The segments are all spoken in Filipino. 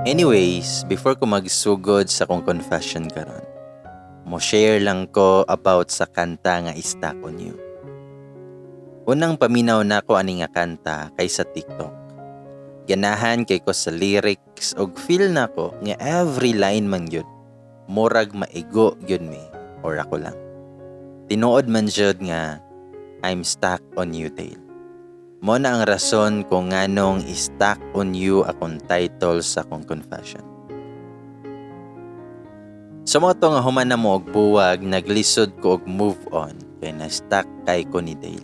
Anyways, before ko magsugod sa kong confession karon, mo share lang ko about sa kanta nga Stuck on You. Unang paminaw na ko ani nga kanta kay sa TikTok. Ganahan kay ko sa lyrics og feel na ko nga every line man yun, murag maigo yun me or ako lang. Tinuod man jud nga I'm stuck on you Dale. Mo na ang rason kung nganong Stuck on You akong title sa akong confession. Sa mo nga human na mo og buwag, naglisod ko og move on kay na-stuck kay ko ni Dale.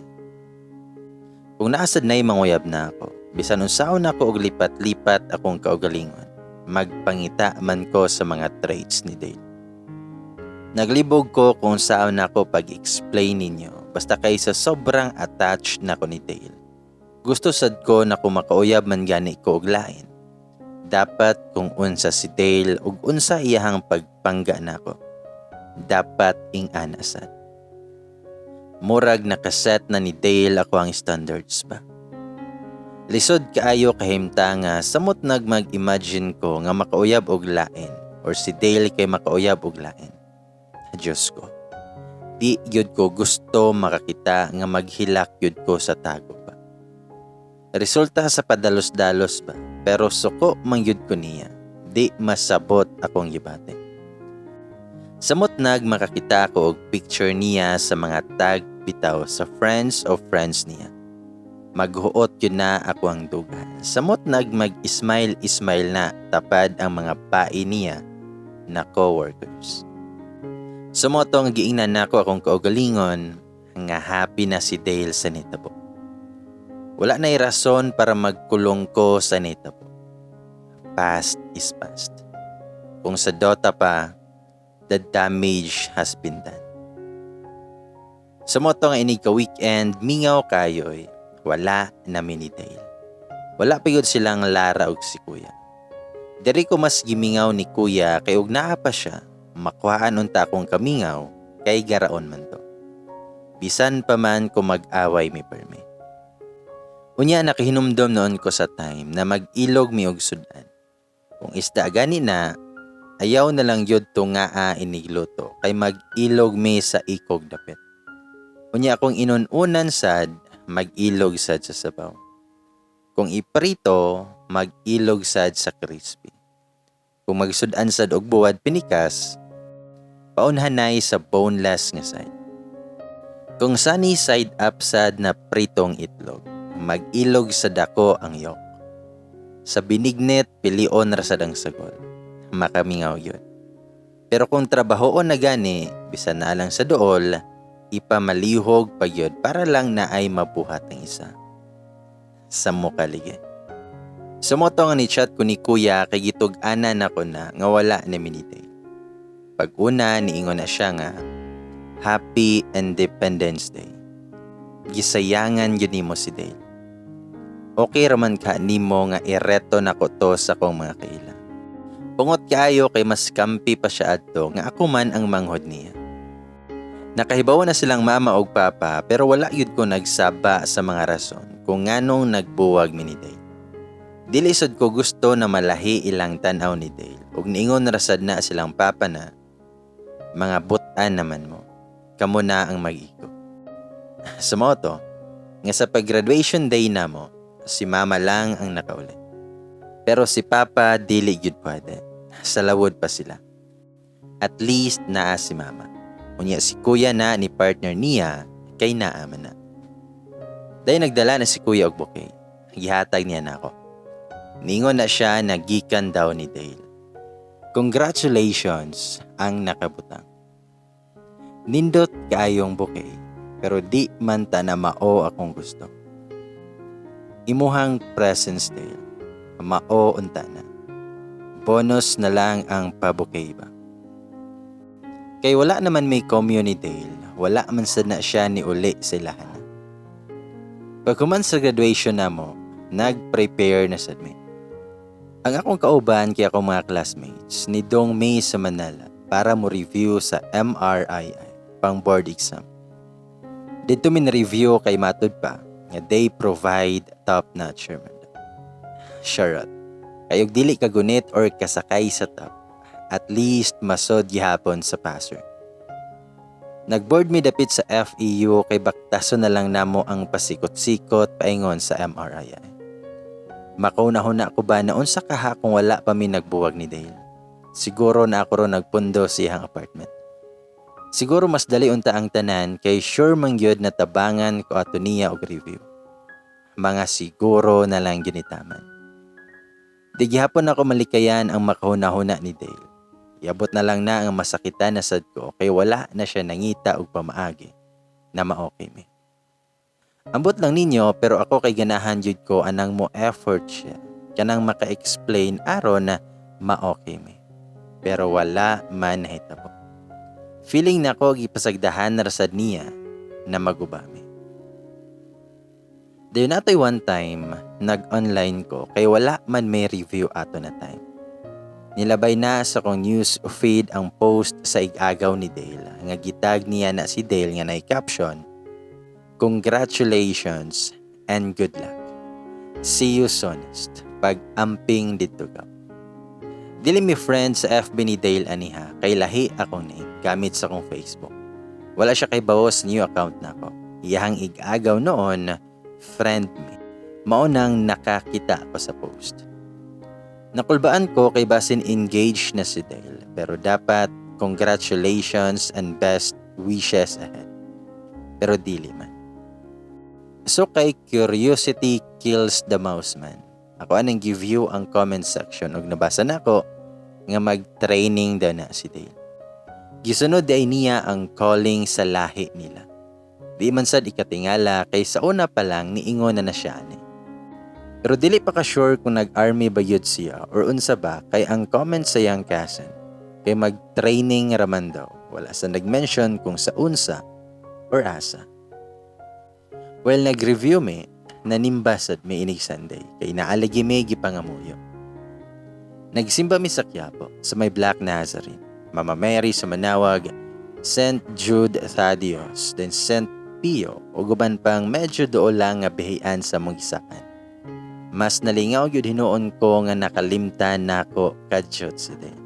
Kung naasad na'y manguyab na ako, bisan unsaon na ako og lipat-lipat akong kaugalingon, magpangita man ko sa mga traits ni Dale. Naglibog ko kung saan na ako pag-explain ninyo, basta kay sa sobrang attached na ko ni Dale. Gusto sad ko na kung makauyab man gani ko og lain. Dapat kung unsa si Dale ug unsa iyahang pagpangga nako. Dapat ing anasad. Murag nakaset na ni Dale ako ang standards ba. Lisod kaayo kahimta nga samot mag-imagine ko nga makauyab og lain or si Dale kay makauyab og lain. Diyos ko. Di yun ko gusto makakita nga maghilak yun ko sa tago ba. Resulta sa padalos-dalos ba, pero suko mangyud ko niya, di masabot akong gibate. Samot makakita ko og picture niya sa mga tag bitaw sa friends of friends niya. Maghuot yun na ako ang duga. Samot mag-smile na tapad ang mga pai niya na co-workers. Sumotong giingnan nako akong kaugalingon nga happy na si Dale sa nitabo. Wala na'y rason para magkulong ko sa nitabo. Past is past. Kung sa Dota pa, the damage has been done. Sumotong inig ka weekend, mingaw kayo'y wala na ni Dale. Wala pigod silang Lara og si Kuya. Diri ko mas gimingaw ni Kuya kay og naa pa siya. Makuhaan unta akong kamingaw kay garaon man to. Bisan pa man ko mag-away mi perme. Unya nakahinumdom noon ko sa time na mag-ilog mi og sudan. Kung isda gani na, ayaw na lang yod to nga inigluto kay mag-ilog mi sa ikog dapit. Unya akong inununan sad, mag-ilog sad sa sabaw. Kung iprito, mag-ilog sad sa crispy. Kung magsudan sad og buwad pinikas, paunhanay sa boneless nga side. Kung sani side up sad na pritong itlog, mag-ilog sa dako ang yok. Sa binignit, pilion rasad ang sagol. Makamingaw yun. Pero kung trabahoon na gani, bisan na lang sa dool, ipamalihog pa yun para lang na ay mabuhat ang isa. Sa mukalige. Sumoto nga ni chat ko ni Kuya kay gitug-anan ako na nga wala na minitay. Pag una, niingon na siya nga, Happy Independence Day. Gisayangan yun mo si Dale. Okay raman ka nimo nga ireto na ko to sa kong mga kaila. Pungot kaayo kay mas kampi pa siya adto nga ako man ang manghod niya. Nakahibaw na silang mama og papa pero wala yun ko nagsaba sa mga rason kung nganong nagbuwag mi ni Dale. Dilisod ko gusto na malahi ilang tanaw ni Dale ug niingon rasad na silang papa na mga butan naman mo. Kamo na ang mag-iko. Sumoto, nga sa pag-graduation day na mo, si mama lang ang nakauli. Pero si papa dili gyud pwede. Sa lawod pa sila. At least naa si mama. Unya si kuya na ni partner niya kay naaman na. Dahil nagdala na si kuya og bouquet. Gihatag niya na ako. Ningon na siya na gikan daw ni Dale. Congratulations ang nakabutang. Nindot kaayong bouquet, pero di man ta na mao akong gusto. Imuhang presents Dale, mao unta na. Bonus na lang ang pa-bouquet ba. Kay wala naman may community Dale, wala man sad na siya ni uli silahan. Pagkuman sa graduation na mo, nag-prepare na sad mi. Ang akong kauban kaya akong mga classmates ni Dong May sa Manila para mo review sa MRII pang board exam. Dito min review kay matud pa nga they provide top-notch. Charot. Kayog dili kagunit or kasakay sa top, at least masod gihapon sa passer. Nagboard mi dapit sa FEU kay baktaso na lang namo ang pasikot-sikot paingon sa MRI. Makaunahuna ko ba na unsa kaha kung wala pa mi nagbuwag ni Dale? Siguro na ako ro nagpundo sa iyang apartment. Siguro mas dali unta ang tanan kay sure man gyud na tabangan ko ato niya og review. Mga siguro na lang ginitaman. Di gihapon ako malikayan ang makahuna-huna ni Dale. Iabot na lang na ang masakitan na sad ko kay wala na siya nangita og pamaagi na ma-okay mi. Ambot lang ninyo pero ako kay ganahan jud ko anang mo effort siya kanang maka-explain aron na ma-okay mi. Pero wala man nahitabo. Feeling na ko gipasagdahan na rasad niya na magubami. Dayon natoy one time, nag-online ko kay wala man may review ato na time. Nilabay na sa kong news feed ang post sa igagaw ni Dale. Nga gitag niya na si Dale nga nay caption, "Congratulations and good luck. See you soonest. Pag-amping dito ka." Dili mi friend sa FB ni Dale aniha kay lahi akong name gamit sa kong Facebook. Wala siya kay bawas new account na ko. Iyahang igagaw noon, friend me. Maunang nakakita ako sa post. Nakulbaan ko kay basin engaged na si Dale pero dapat congratulations and best wishes ahead. Pero dili man. So kay curiosity kills the mouse man. Ako anong give you ang comment section ug nabasa na ko nga mag-training daw na si Dale. Gisunod ay niya ang calling sa lahi nila. Di man sad ikatingala kay sa una pa lang niingon na siya ani. Pero dili pa ka sure kung nag-army ba yun siya or unsa ba kay ang comment sa iyang cousin kay mag-training raman daw. Wala sa nag-mention kung sa unsa or asa. Well, nag-review mi, nanimbasad mi inig Sunday kay naalagi mi gipangamuyo. Nagsimba mi sa Quiapo sa may Black Nazarene, Mama Mary sa Manawag, St. Jude Thaddeus, then St. Pio o guban pang medyo dool lang nga bihian sa Mugisakan. Mas nalingaw yun hinuon ko nga nakalimtan nako kadyot si Dale.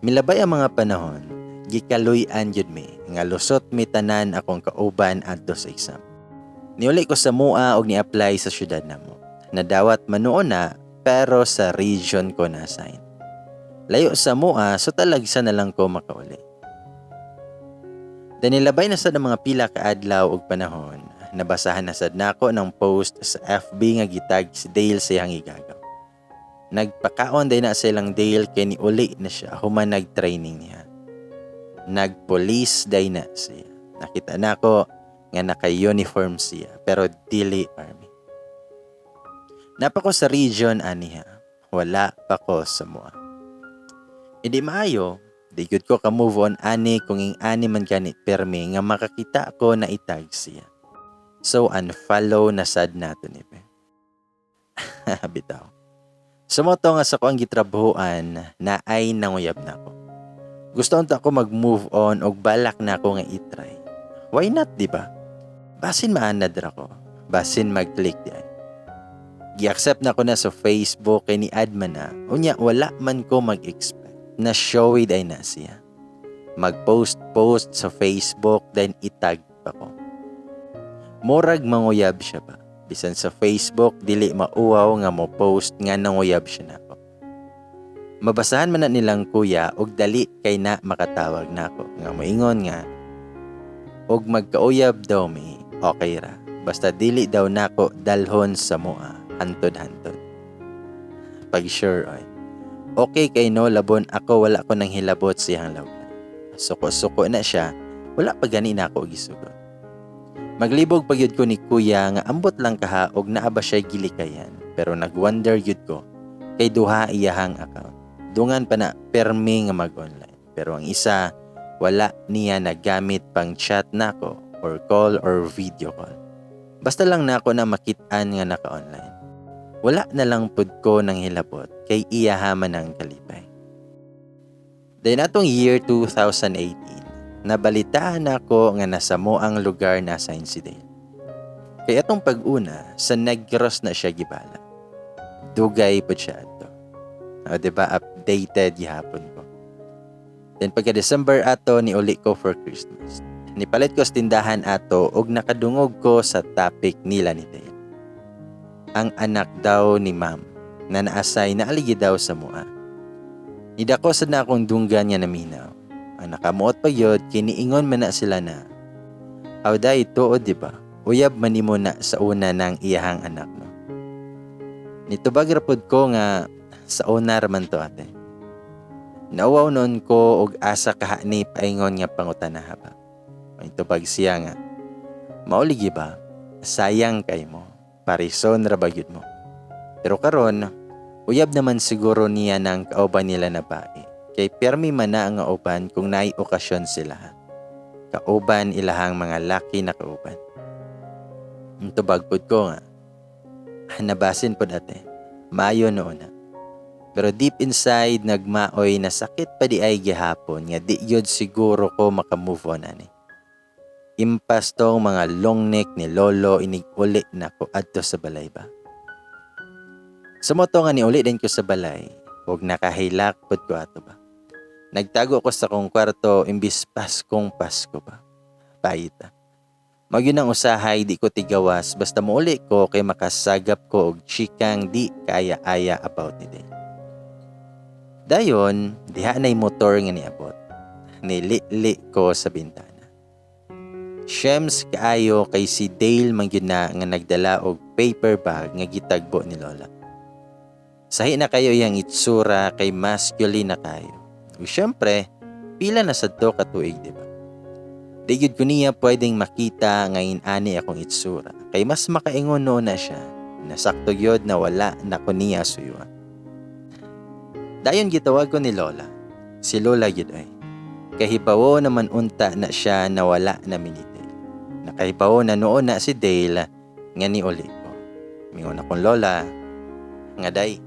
Milabay ang mga panahon, gikaluy-an yun mi, nga lusot mi tanan akong kauban adto sa exam. Niuli ko sa mua og ni-apply sa syudad namo. Nadawat manuon na pero sa region ko na-assign. Layo sa mua so talagsa na lang ko makauli. Danilabay na sad ang mga pila ka adlaw og panahon. Nabasahan na sad nako ng post sa FB nga gitag si Dale sa iyang igagaw. Nagpakaon day na sa ilang Dale kay niuli na siya human nag-training niya. Nag-police day na siya. Nakita nako nga naka-uniform siya pero dili army. Napa ko sa region aniha. Wala pa ko sa mua. Hindi maayo, di gud ko ka-move on ani kung ing ani man ganit permi nga makakita ko na itag siya. So unfollow na sad nato ni pe. Bitaw. Sumoto nga sa ko ang gitrabahoan na ay nanguyab na ko. Gusto unta ko mag-move on og balak na ko nga i-try. Why not, di ba? Basin maanad ra ko. Basin mag-click di ay. Gi-accept na ko na sa Facebook kay ni adman na. Unya wala man ko mag-expect na showy day na siya. Mag-post sa Facebook then itag pa ko. Murag manguyab siya ba? Bisan sa Facebook dili mauwaw nga mo post nga nanguyab siya nako. Mabasahan man na nilang kuya og dali kay na makatawag nako. Nga moingon nga og magkauyab daw mi okay ra. Basta dili daw nako dalhon sa mua hantod-hantod. Pag sure ay. Okay kay no labon ako wala ko nang hilabot siyang lawlan. Suko-suko na siya, wala pa gani na ako gisugot. Maglibog pagyud ko ni kuya nga ambot lang kaha og naa ba siya gilikayan pero nagwonder yud ko kay duha iyahang account. Dungan pa na permi nga mag-online pero ang isa wala niya nagamit pang chat nako or call or video call. Basta lang nako na makit-an nga naka-online. Wala na lang pud ko nang hilabot kay iyahaman ng kalipay. Dahil natong year 2018, nabalitaan ako nga nasa moang lugar na sa Dale. Kaya atong pag-una, sa Negros na siya gibala. Dugay po siya ato. O diba, updated gihapon ko. Then pagka December ato ni uli ko for Christmas. Nipalit ko sa tindahan ato og nakadungog ko sa topic nila ni Dale. Ang anak daw ni ma'am na naasay na aligi daw sa mua. Nidako sa na akong dunggan niya naminaw. Ang nakamuot pa yun, kiniingon man na sila na. Hawda ito o diba, uyab man mo na sa una ng iyahang anak no. Nitubag rapod ko nga sa una raman to ate. Nauwaw noon ko og asa kahani paingon nga pangutanaha ba. Nitubag siya nga. Mauligi ba? Sayang kay mo. Parison ra ba yun mo. Pero karon, uyab naman siguro niya ng kauban nila na bae. Kay permi man na ang kauban kung naay okasyon sila. Kauban ilahang mga laki na kauban. Tubag pod ko nga. Nabasin pod ate. Maayo noon na. Pero deep inside nagmaoy na sakit pa di ay gihapon nga di yun siguro ko makamove on ani. Impas tong mga long neck ni lolo inig-uli na ko adto sa balay ba. Sumoto nga ni uli din ko sa balay ug nakahilak pod ko ato ba. Nagtago ko sa kong kwarto imbis Paskong Pasko ba. Paita. Magyun ang usahay di ko tigawas basta muuli ko kay makasagap ko og chikang di kaya-aya about ni Dale. Dayon, diha na'y motor nga niabot. Nili-li ko sa bintana. Shems kaayo kay si Dale mangyud na nga nagdala og paper bag nga gitagbo ni Lola. Sahi na kayo yang itsura kay masculine na kayo. Ug syempre, pila na sadto ka tuig, di ba? Di gyud ko niya pwedeng makita ngayon ani akong itsura. Kay mas makaingon noon na siya. Nasakto gyud na wala na ko niya suyuan. Dayon gitawag ko ni Lola. Si Lola gyud ay. Kahibawo naman unta na siya na wala na minite. Nakahibawo na noon na si Dale nga ni uli ko. Mingon akong Lola, nga day,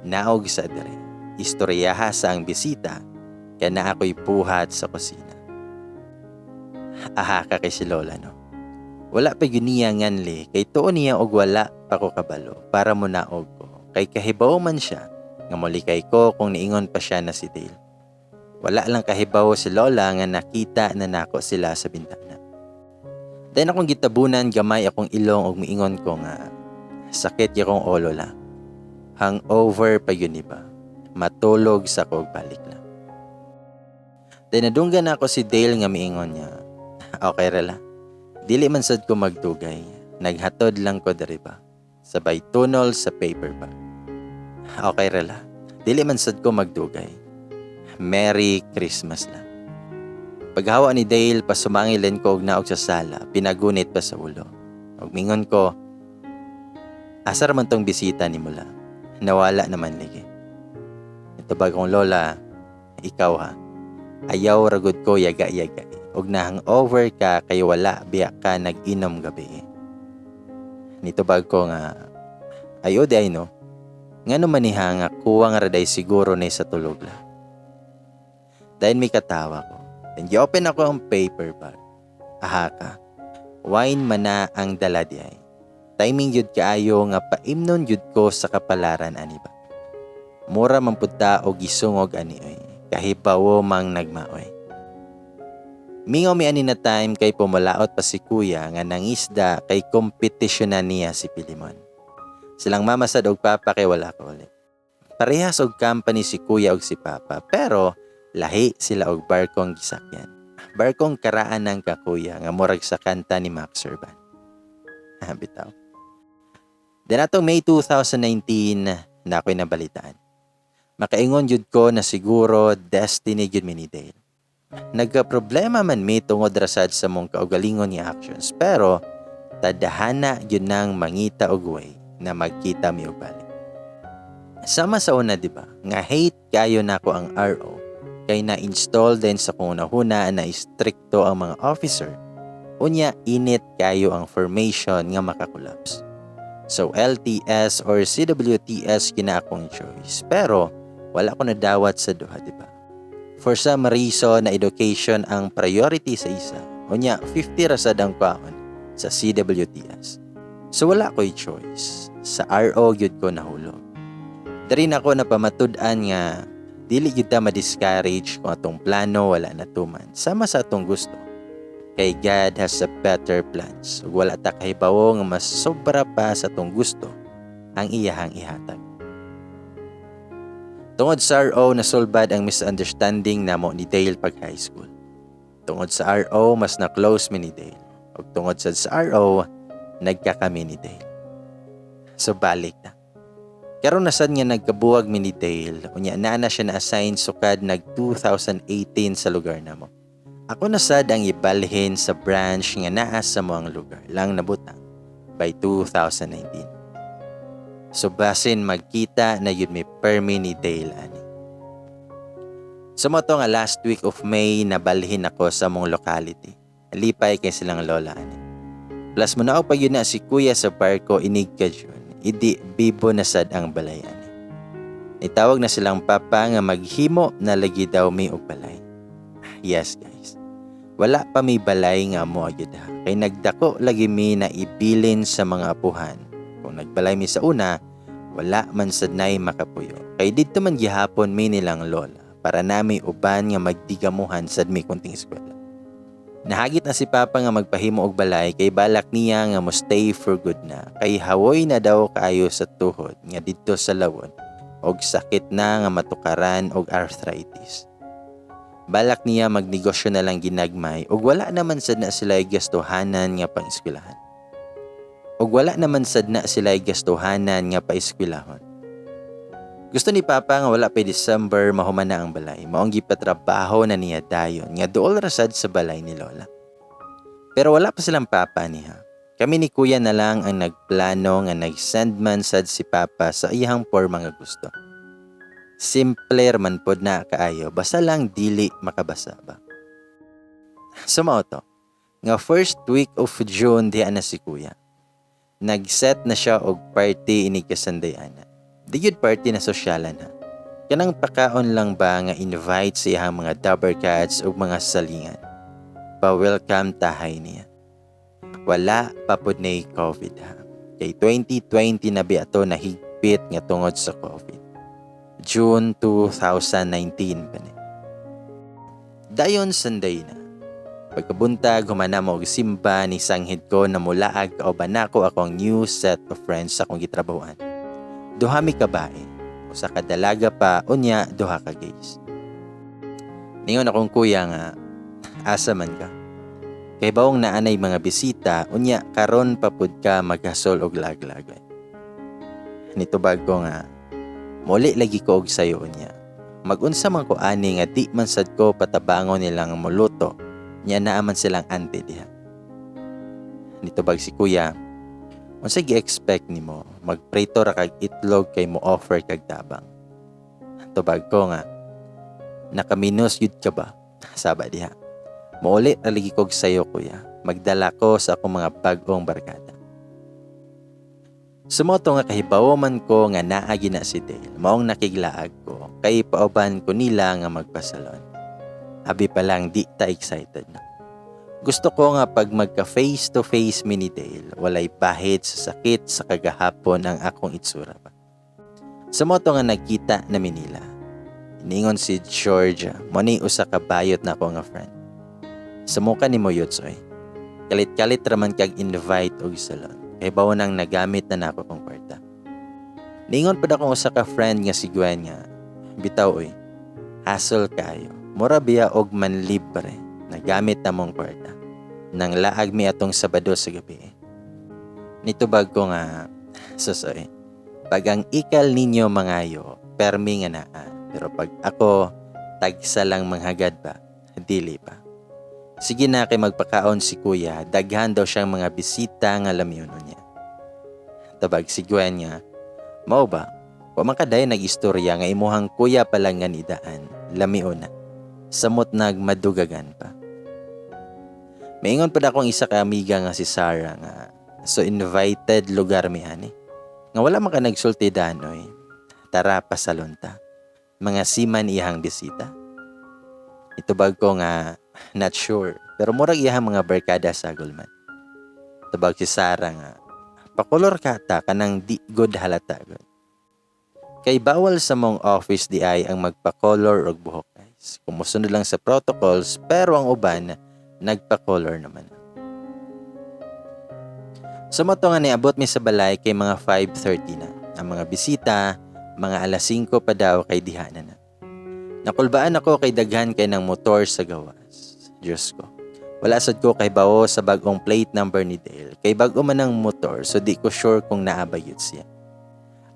naog sa dire. Istoryaha sa ang bisita, kaya na ako'y puhat sa kusina. Aha ka kay si Lola no. Wala pa yun niya nganli, kay tuon niya og wala pa ko kabalo, para mo naog ko. Kay kahibaw man siya, nga mulikay ko kung niingon pa siya na si Dale. Wala lang kahibaw si Lola nga nakita na nako sila sa bintana. Dahil akong gitabunan, gamay akong ilong og miingon ko nga, sakit yakong olo lang. Hangover pa yun iba. Matulog sa kog balik lang. Dahil nadunggan ako si Dale nga miingon niya, okay rela. Dili man sad ko magdugay. Naghatod lang ko diri ba. Sabay tunol sa paper bag. Okay rela. Dili man sad ko magdugay. Merry Christmas lang. Paghawa ni Dale, pasumangilin ko og naog sa sala, pinagunit pa sa ulo. Og mingon ko, asar man tong bisita ni mula. Nawala naman ligi. Ito bagong Lola, ikaw ha. Ayaw ragod ko yaga-yaga. Og na-hangover ka kay wala biya ka nag-inom gabi. Nito bag ko nga, ayo di ay no. Nga naman niha nga kuwang raday siguro na sa tulog la. Dahil may katawa ko. Then open ako ang paper bag. Aha ka. Wine man na ang dala di ay. Timing yun kaayo nga paimnon yun ko sa kapalaran ani ba. Mura man punta o gisungog ani ay. Kahibawo mang nagmaoy. Mingaw mi ani na time kay pumalaot pa si kuya nga nangisda kay kompetisyon na niya si Pilimon. Silang mama sad og papa kay wala ko ulit. Parehas og company si kuya og si papa pero lahi sila og barkong gisakyan. Barkong karaan ng kakuya nga murag sa kanta ni Max Urban. Bitaw. Then atong May 2019 na ako'y nabalitaan. Makaingon jud ko na siguro destiny jud mi ni Dale. Nagka-problema man mi tungod rasad sa mong kaugalingon nga actions pero tadhana jud nang mangita og way na magkita mi og balik. Sama sa una diba nga hate kayo nako ang RO kay na-install din sa kunahuna na istrikto ang mga officer. Unya init kayo ang formation nga makakolapse. So LTS or CWTS kina akong choice pero wala ko nadawat sa duha diba. For some reason na education ang priority sa isa. Unya 50 rasad ang kwaon sa CWTS. So wala ko'y choice. Sa RO gyud ko nahulog. Dari na ako napamatud-an nga dili gyud ta ma-discourage kung atong plano wala natuman. Sama sa atong gusto. Kay God has a better plans. Ug wala ta kahibawo nga mas sobra pa sa atong gusto ang iyahang ihatag. Tungod sa RO, nasulbad ang misunderstanding namo ni Dale pag high school. Tungod sa RO, mas na-close mi ni Dale. Ug tungod sa RO, nagkakami ni Dale. So balik na. Karon na sad nga nagkabuwag mi ni Dale, unya na siya na-assign sukad nag 2018 sa lugar namo. Ako na sad ang ibalhin sa branch nga naa sa moang lugar lang nabutang by 2019. So basin magkita na yun may permi ni Dale ani. So mo to nga last week of May nabalhin ako sa mong locality. Lipay kay silang lola ani. Plus mo na pag yun na si kuya sa parko inig ka yun. Idi bibo na sad ang balay ani. Nitawag na silang papa nga maghimo na lagi daw mi og balay. Yes guys. Wala pa mi balay nga mo agad ha. Kay nagdako lagi mi na ibilin sa mga apuhan. Kung nagbalay mi sa una, wala man sad nay makapuyo. Kay didto man gihapon mi nilang lola para nami uban nga magdigamuhan sad mi kunting eskwela. Nahagit na si Papa nga magpahimo og balay kay balak niya nga mo stay for good na. Kay hawoy na daw kaayo sa tuhod nga didto sa lawon og sakit na nga matukaran og arthritis. Balak niya magnegosyo na lang ginagmay ug wala naman sad na sila gastuhanan nga pang-eskwelahan. Ug wala naman sad na sila gastuhanan nga pa-eskwelahon. Gusto ni Papa nga wala pa December mahuman na ang balay. Maong gipatrabaho na niya dayon nga duol rasad sa balay ni Lola. Pero wala pa silang Papa niya. Kami ni Kuya na lang ang nagplano nga nag-send man sad si Papa sa iyang porma nga gusto. Simple man pod na kaayo basta lang dili makabasa ba. Sumao to. Nga first week of June diha na si Kuya. Nag-set na siya og party inig kasandayana. Di yun party na sosyalan ha. Kanang pakaon lang ba nga invite sa iyang mga dabber cats o mga salingan. Pa-welcome tahay niya. Wala pa pod na COVID ha. Kay 2020 na biato na higpit nga tungod sa COVID. June 2019 pa ni. Dayon Sunday na. Pagkabuntag humana mo og simba ni sanghid ko na mulaag kauban nako akong new set of friends sa akong gitrabahoan. Duha mi kabae, usa ka dalaga pa unya duha ka gays. Ningon akong kuya nga asa man ka. Kay bawong naanay mga bisita unya karon pa pud ka maghasol og laglag. Nitubag ko nga muli lagi ko og sayo unya. Magunsa man ko ani nga di man sad ko patabangon nilang muluto. Nya naaman silang ante diha. Nitubag si kuya. Unsa gi-expect nimo magprito ra kag itlog kay mo offer kag tabang. Tubag ko nga nakaminos yud ka ba? Saba diha. Mouli aligi kog sayo kuya. Magdala ko sa akong mga bag-ong barkada. Sumoto nga kahibawo man ko nga naagi na si Dale. Maong nakiglaag ko kay pauban ko nila nga magpasalon. Abi pa lang di ta excited na. Gusto ko nga pag magka face to face mi ni Dale, walay bahid sa sakit sa kagahapon ang akong itsura pa. Sa moto nga nagkita na Manila. Iningon si Georgia, mo ni usa ka bayot na ako nga friend. Sa muka ni mo yutsoy. Kalit-kalit raman kag invite og salon. Kay bawo nang nagamit na nako kong kwarta. Ningon pud akong usa ka friend nga si Gwen nga, bitaw oy. Hassle kayo. Mura biya og manlibre. Nagamit na mong kwarta. Nang laag mi atong Sabado sa gabi. Nitubag ko nga, susoy. Pag ang ikal ninyo mangayo, permi nga naa. Pero pag ako, tagsa lang manghagad ba, dili pa. Sige na kay magpakaon si kuya, daghan daw siyang mga bisita nga lamyon niya. Tabag si Gwen nga, mao ba? Wa man kaday nag-istorya nga imuhang kuya palang nga nidaan, lamion na. Samot nagmadugagan pa. Maingon pa akong isa ka amiga nga si Sarah nga so invited lugar mi ani. Nga wala man ka nagsulti danoy. Tara pa salon ta. Mga siman iyang bisita. Itubag ko nga not sure pero murag iyang mga barkada sa gulman. Tubag si Sarah nga pakolor ka ta kanang di good halata god. Kay bawal sa mong office di ay ang magpa-color og buhok guys. Kumusunod lang sa protocols pero ang uban nagpa-color naman. Sumato nga niabot mi sa balay kay mga 5:30 na. Ang mga bisita, mga alas 5 pa daw kay diha na. Nakulbaan ako kay daghan kay ng motor sa gawas. Diyos ko. Wala sad ko kay bawo sa bagong plate number ni Dale. Kay bago man ang motor so di ko sure kung naabayot siya.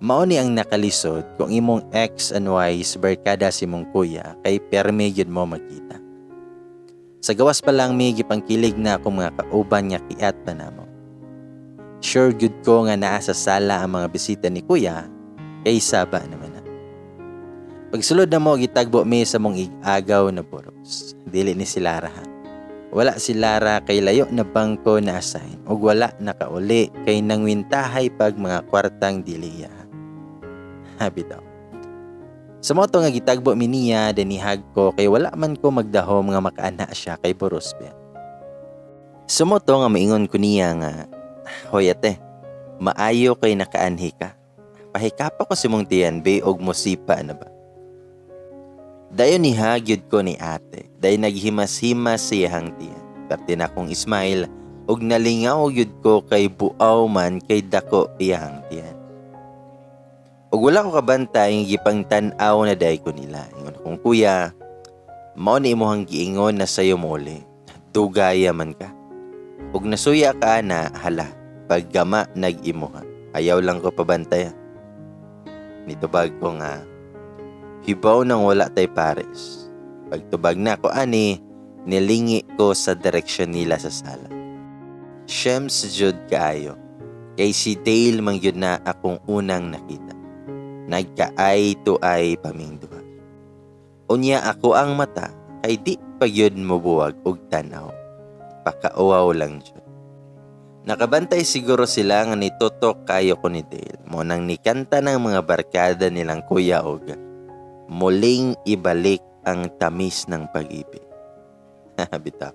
Mao ni ang nakalisod kung imong ex and Y's barkada si mong kuya kay perme yun mo makita. Sa gawas pa lang may gipangkilig na akong mga kauban nga kiat pa namo. Sure good ko nga naa sa sala ang mga bisita ni kuya kay saba naman na. Pagsulod na mo gitagbo mi sa mong agaw na boros. Dili ni si Lara ha. Wala si Lara kay layo na bangko na assign ug wala nakauli kay nangwintahay pag mga kwartang diliya. Habi daw. Sa moto nga gitagbo mi niya denihag ko kay wala man ko magdahom nga makaana siya kay boros ba. Sa moto nga maingon ko niya nga, hoy ate, maayo kay nakaanhi ka. Pahikapa ko si mong tiyan be og mosipa na ba. Dayon ni hagyod ko ni ate, day naghimas-himas siyang tiyan. Perti na akong ismail, og nalingaw yun ko kay buaw man kay dako iyang tiyan. Og wala ko kabantay ng gipang tanaw na day ko nila. Ingon akong kuya, mao ni imohang giingon na sayo muli, dugaya man ka. Og nasuya ka na, hala, paggama nag-imuha, ayaw lang ko pabantaya. Nitubag ko nga, hibaw nang wala tay pares. Pagtubag na ko ani, nilingi ko sa direksyon nila sa sala. Shems jud kaayo. Kay si Dale man yun na akong unang nakita. Nagka-eye to eye paming duha. Unya ako ang mata, kay di pa yun mubuwag og tanaw. Pakauwaw lang jud. Nakabantay siguro sila nga nitutok kayo ko ni Dale. Mo nang nikanta ng mga barkada nilang kuya og muling ibalik ang tamis ng pag-ibig. Bitaw.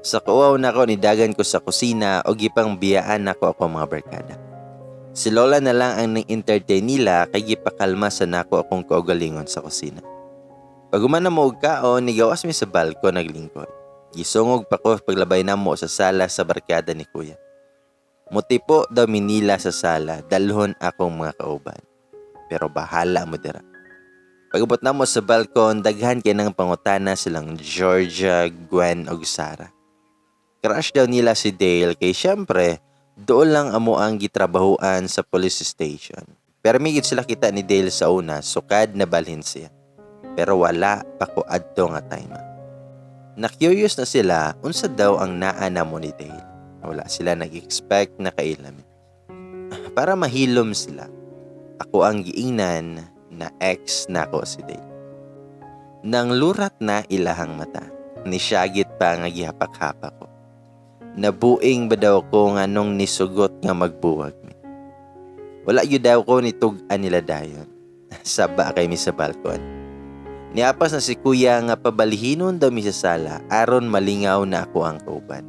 Sa kuwaw na ko, nidagan ko sa kusina o gipang biyaan ako mga barkada. Si Lola na lang ang nang-entertain nila kay gipakalma sa nako akong kaugalingon sa kusina. Pag umana mo og kaon, nigawas mi sa balko naglingkod. Gisungog pa ko paglabay na mo sa sala sa barkada ni kuya. Mutipo daw minila sa sala, dalhon akong mga kauban. Pero bahala mo dira. Pag-abot na mo sa balkon, daghan kay ng pangutana silang Georgia, Gwen ug Sarah. Crush daw nila si Dale kay syempre, doon lang amo ang gitrabahuan sa police station. Pero migit sila kita ni Dale sa una, sukad na balhin siya. Pero wala pa ko adto nga time. Na-curious na sila, unsa daw ang naana mo ni Dale. Wala sila nag-expect na kailamin. Para mahilom sila, ako ang giingnan na ex na ko si Dale. Nang lurat na ilahang mata, nisyagit pa nga gihapak-hapak ko. Nabuing ba daw ko nga nung nisugot nga magbuwag mi. Wala yun daw ko nitugan nila dayon. Saba kay mi sa balkon. Niapas na si kuya nga pabalihinon daw mi sa sala aron malingaw na ako ang kauban.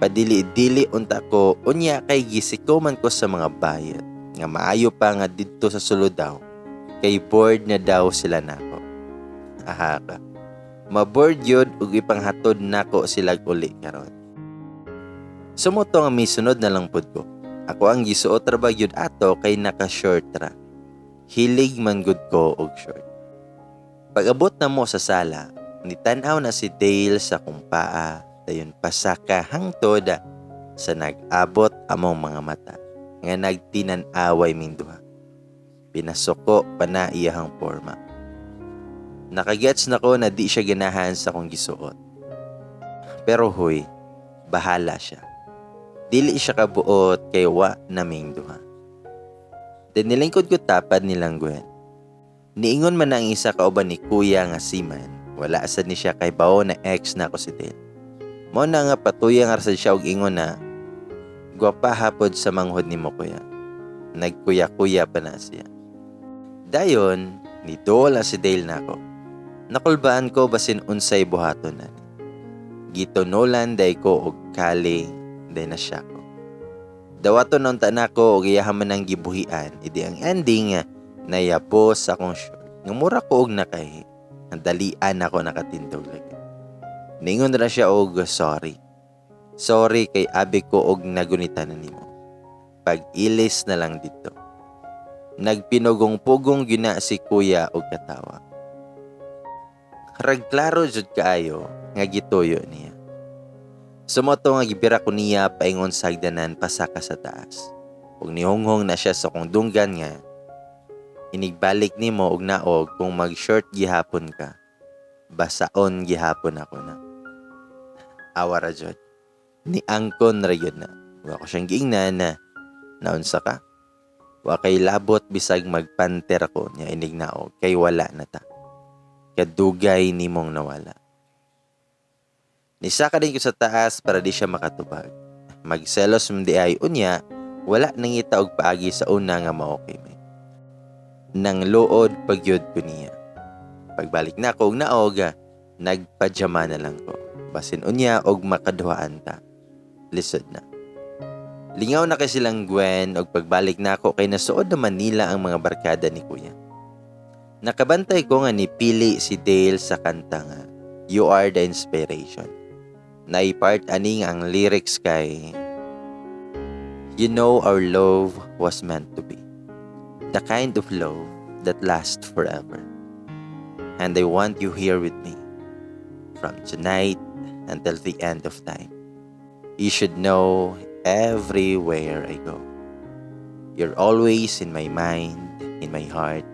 Padili-dili unta ko unya kay gisikoman ko sa mga bayad nga maayo pa nga didto sa sulod daw kay board na daw sila nako. Aha ka. Maboard yun ug ipanghatod nako sila uli karon. Sumuto nga misunod na lang pud ko. Ako ang gisuot ra ba gyud ato kay naka-short ra. Hilig man gud ko og short. Pag-abot na mo sa sala, nitan-aw na si Dale sa kumpaa. Dayon pasaka hangtod sa nag-abot among mga mata nga nagtinan-away ming duha. Pinasuko pa na iyahang forma. Nakagets na ko na di siya ganahan sa kong gisuot. Pero huy, bahala siya. Dili siya kabuot kay wa naming duha. Dinilingkod ko tapad nilang Gwen. Niingon man ang isa kauban ni kuya nga siman. Wala asad ni siya kay bao na ex na ko si Dale. Mo na nga patuyang arsad siya og ingon na gwapa hapod sa manghod ni mo kuya. Nagkuya-kuya pa na siya. Dayon, nidola si Dale nako. Nakulbaan ko basin unsay buhaton na. Gitunulan day ko og kali day na siya ko. Dawaton nung tanako og iyahaman ng gibuhian. Idi ang ending Nayabo sa akong short. Nga mura ko og nakahi. Dalian ako nakatindog lagi. Ningon ra siya og sorry. Sorry kay abi ko og nagunitan na nimo. Pag-ilis na lang dito. Nagpinugong-pugong gina si kuya og katawa. Ragklaro jud kaayo nga gituyo niya. Sumoto nga gibira ko niya paingon sa hagdanan pasaka sa taas. Ug nihonghong na siya sa kong dunggan nga inigbalik nimo og naog kung mag-short gihapon ka. Basaon gihapon ako na. Awa ra jud. Ni angkon ra yun na. Wa ko siyang giingnan na naunsa ka. Wa kay labot bisag magpanter ko niya inig naog kay wala na ta. Kadugay nimong nawala. Nisaka din ko sa taas para di siya makatubag. Magselos mdi ay unya, wala nang ita og paagi sa una nga maokay may. Nang luod pagyud ko niya. Pagbalik na ko og naog, nagpajama na lang ko. Basin unya og makaduhaan ta. Lisod na. Lingaw na kay silang Gwen og pagbalik na ako kay nasuod na Manila ang mga barkada ni kuya. Nakabantay ko nga nipili si Dale sa kanta nga You Are the Inspiration. Naipart aning ang lyrics kay You know our love was meant to be. The kind of love that lasts forever. And I want you here with me. From tonight until the end of time. You should know everywhere I go. You're always in my mind, in my heart,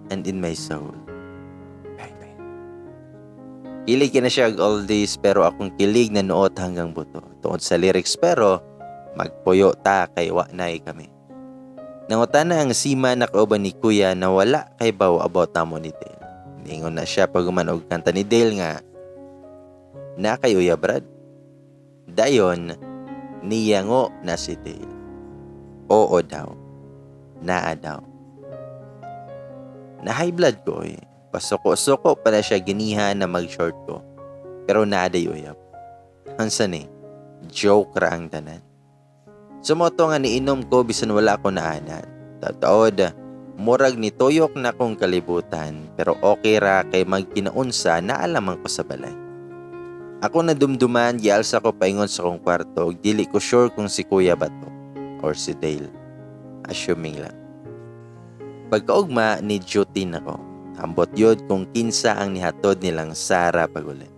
and in my soul. Bye. Kilig na siya oldies pero akong kilig na nuot hanggang buto. Tungod sa lyrics pero magpuyo ta kay wa nay kami. Nangutan na ang sima na kauban ni kuya na wala kay baw about namo ni Dale. Ningon na siya pag umanog kanta ni Dale nga na kay uya brad. Dayon niyango na si Dale. Oo daw. Naa daw. Na high blood ko eh. Pasuko-suko pa na siya giniha na mag-short ko. Pero naaday uyab. Hansan eh. Joke ra ang tanan. Sumoto nga niinom ko bisan wala ko naanan. Tataod, murag ni tuyok na kong kalibutan. Pero okay ra kay magkinaunsa na alaman ko sa balay. Ako na dumduman, gialsa ko paingon sa kong kwarto. Dili ko sure kung si kuya ba to. Or si Dale. Assuming lang. Pagkaugma ni duty na ko. Ambot yod kung kinsa ang nihatod nilang Sara pagulit.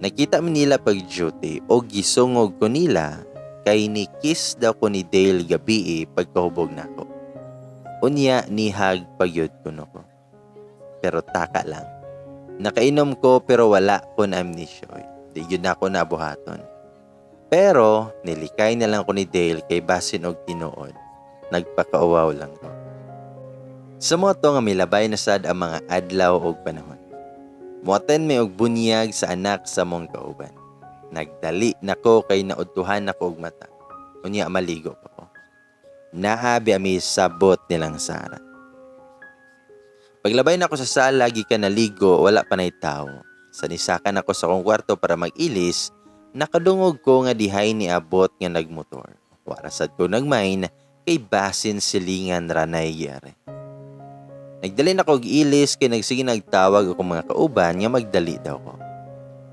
Nakita mi nila pag-duty o gisungog ko nila kay ni kiss daw ko ni Dale gabi pagkahubog na ko. Unya nihag pagyod ko no ko. Pero taka lang. Nakainom ko pero wala ko na amnesia. Di yun ako nabuhaton. Pero nilikay na lang ko ni Dale kay basin og tinuod. Nagpakauwaw lang ko. Sa moto nga milabay na sad ang mga adlaw og panahon. Muaten may og bunyag sa anak sa mong kauban. Nagdali nako kay naudtuhan nako og mata. Unya maligo pa ko. Naabi ami sabot nilang Sara. Paglabay nako sa sala gikan naligo wala pa nay tawo. Sanisakan ako sa kong kwarto para mag-ilis, nakadungog ko nga dihay ni abot nga nagmotor. Warasad ko nagmain kay basin silingan ranay gyare. Nagdali na ko og ilis kay nagsige nagtawag ako mga kauban nga magdali daw ko.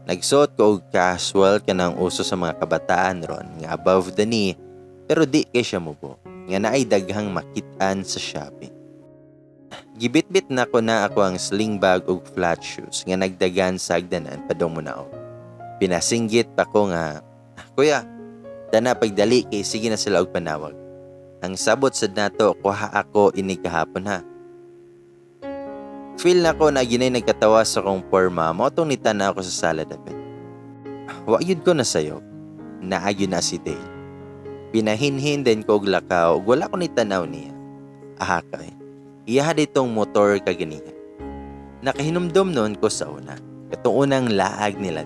Nagsuot ko og casual kanang uso sa mga kabataan ron nga above the knee pero di kay siya mubo nga naay daghang makit-an sa shopping. Gibitbit na ko ang sling bag ug flat shoes nga nagdagan sa hagdanan padong munaog. Pinasinggit pa ko nga, Kuya, dana pagdali kay sige na sila og panawag. Ang sabot sad nato kuha ako ini kahapon ha. Feel na ko na ginay nagkatawa sa kong porma, motong nitan na ako sa sala dapit. Wa yun ko na sayo, naagyo na si Dale. Pinahinhin din ko og lakaw, wala ko nitanaw niya. Ahakay, iya ditong motor kaganihan. Nakahinumdom noon ko sa una, katong unang laag nila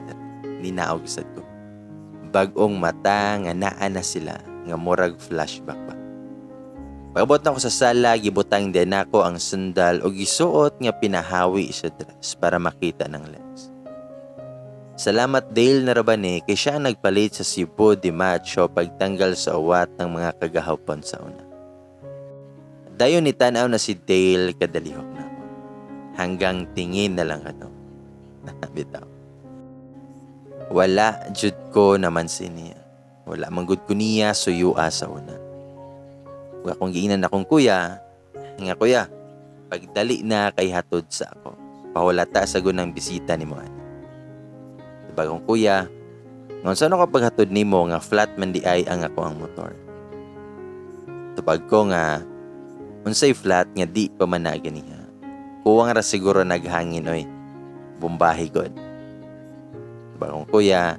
ninaog sad ko. Bagong mata nga naa na sila, nga murag flashback pa. Pagabot na ko sa sala, gibutang din ako ang sandal o gisuot nga pinahawi sa dress para makita ng lens. Salamat Dale na rabani kay siya nagpalit sa Cebu de Macho pagtanggal sa uwat ng mga kagahapon sa una. Dayon ni tanaw na si Dale kadalihok na ako. Hanggang tingin na lang ato. Bitaw. Wala jud ko naman niya. Wala manggod ko niya suyua sa una. Ug akong giinan akong kuya, nga kuya, pagdali na kay hatod sa ako. Pahulata sa gunang bisita ni mo. Bagong kuya, ngon saan ako paghatod nimo nga flat man di ay ang ako ang motor. Tubag ko nga, unsay flat nga di pa man na ganiha. Kuwang ra siguro naghangin oy. Bombahi god. Bagong kuya,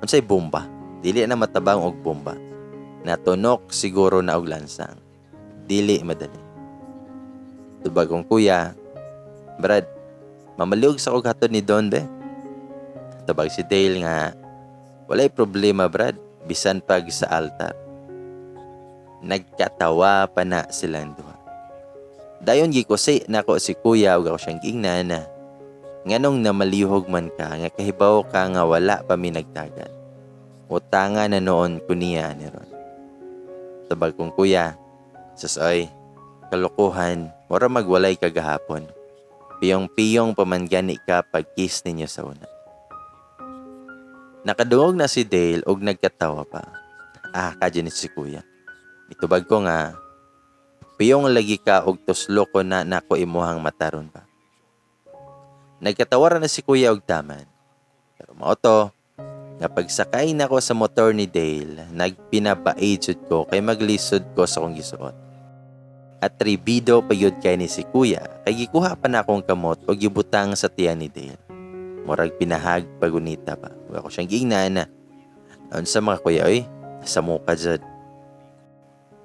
unsay bomba? Dili na matabang og bomba. Natunok siguro na og lansang. Dili madali. Bagong kuya, Brad, mamaliog sa og hatod ni Don be. Tabag si Dale nga, walay problema Brad, bisan pag sa altar. Nagkatawa pa na silang duha. Dayon gikusi nako si kuya ug ako siyang giingnan na nganong namalihog man ka nga kahibaw ka nga wala pa mi nagtagan. Utanga na noon kuniya ni Ron. Tabag kong kuya, sasoy, kalokohan, mura magwalay kagahapon. Piyong-piyong pamangani ka pag-kiss ninyo sa una. Nakadungog na si Dale og nagkatawa pa. Kadyo ni si kuya. Itubag ko nga, piyong lagi ka og tuslo ko na nako imuhang mataron pa. Nagkatawaran na si kuya og taman. Pero mao to, nga pagsakay nako sa motor ni Dale, nagpinabaejud ko kay maglisod ko sa kong gisuot. At tribido pa yun kay ni si kuya, kay gikuha pa na akong kamot o gibutang sa tiyan ni Dale. Murag pinahag pagunita pa. Ako siyang giingnan na, noon sa mga kuya, oy, sa muka dyan.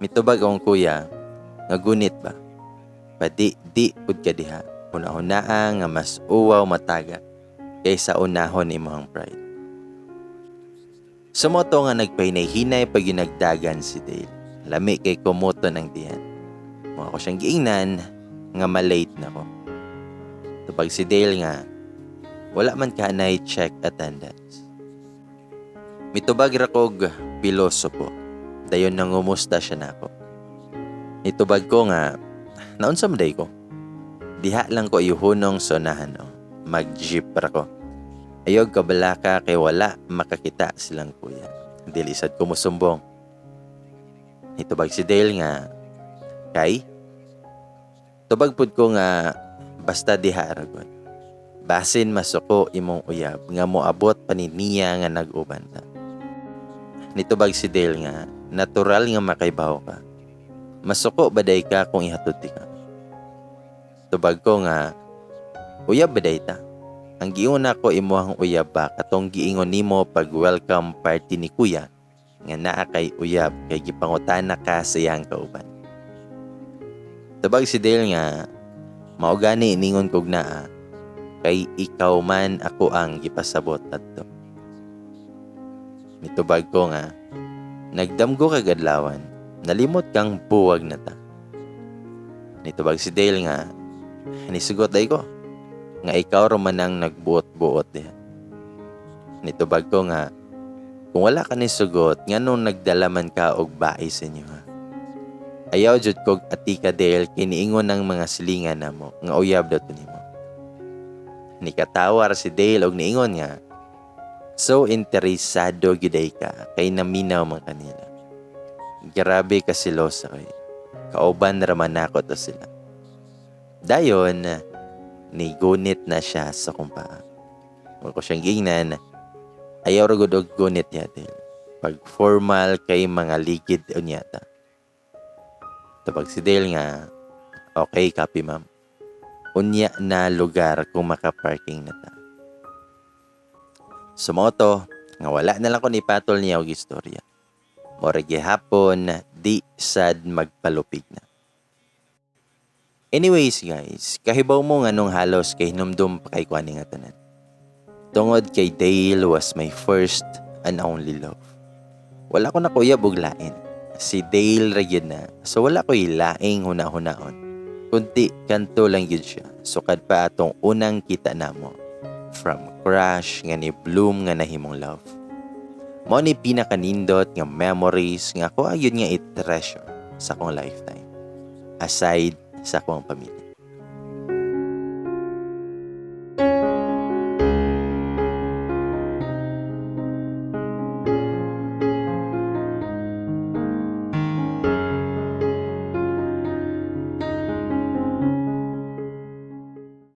Mitubag akong kuya, nga gunit ba? Padi-di pud ka diha. Una-unaa nga mas uwaw mataga kaysa unahon imong pride. Sumoto nga nagpahinay-hinay pag ginagdagan si Dale. Lami kay kumuto ng diyan. Mga ko siyang giingnan nga malate na ko. Tupag si Dale nga, wala man ka na check attendance. Mitubag rakog pilosopo. Dayon nang umusta siya na ako. Itubag ko nga, naunsa maday ko. Diha lang ko iuhunong sonahan o. Mag-jeep ra ko. Ayog kabalaka kay wala makakita silang kuya. Dili sad ko musumbong. Itubag si Dale nga, kay? Tubag pud ko nga, basta diha ragon. Basin masuko imong uyab nga moabot pa ni niya nga nag-uban ta. Nitubag si Dale nga, natural nga makaibaw ka. Masuko baday ka kung ihatod ka. Tubag ko nga, uyab baday ta. Ang giingon ako imuhang uyab ba katong giingon nimo pag welcome party ni kuya nga naa kay uyab kay gipangutana ka sa iyang kauban. Tubag si Dale nga, mao gani ningon kog naa kay ikaw man ako ang gipasabot adto. Mitubag ko nga, nagdamgo kag adlawan, nalimot kang buwag na ta. Nitubag si Dale nga, nisugot day ko nga ikaw roman ang nagbuot-buot diha. Nitubag ko nga, kung wala ka ni sugot, nga nung nagdalaman ka og bae sa inyo ha. Ayaw jud kog atika Dale kiniingon ng mga silingan namo nga uyab daw nimo. Nikatawar si Dale og niingon nga, so interesado gyuday ka kay naminaw man kanila. Grabe ka silosa kay. Kauban raman nako to sila. Dayon, nigunit na siya sa kumpaa. Kung ko siyang giingnan, ayaw ragod og gunit yatin. Pag formal kay mga ligid unyata. Tapag si Dale nga, okay, copy ma'am. Unya na lugar kung makaparking na ta. Sumoto, nga wala na lang ko ni patol niya og istorya. Moregi hapon, di sad magpalupig na. Anyways guys, kahibaw mo nga nung halos kay hinumdum pa kay kuani nga tanan. Tungod kay Dale was my first and only love. Wala ko na kuya buglain. Si Dale ra gyud na. So wala ko ilaing huna-hunaon. Kunti kanto lang gyud siya. Sukad pa atong unang kita namo. From crush nga ni bloom nga nahimong love. Mao ni pinakanindot nga memories nga ako ayun nga i-treasure sa akong lifetime. aside sa akong pamilya.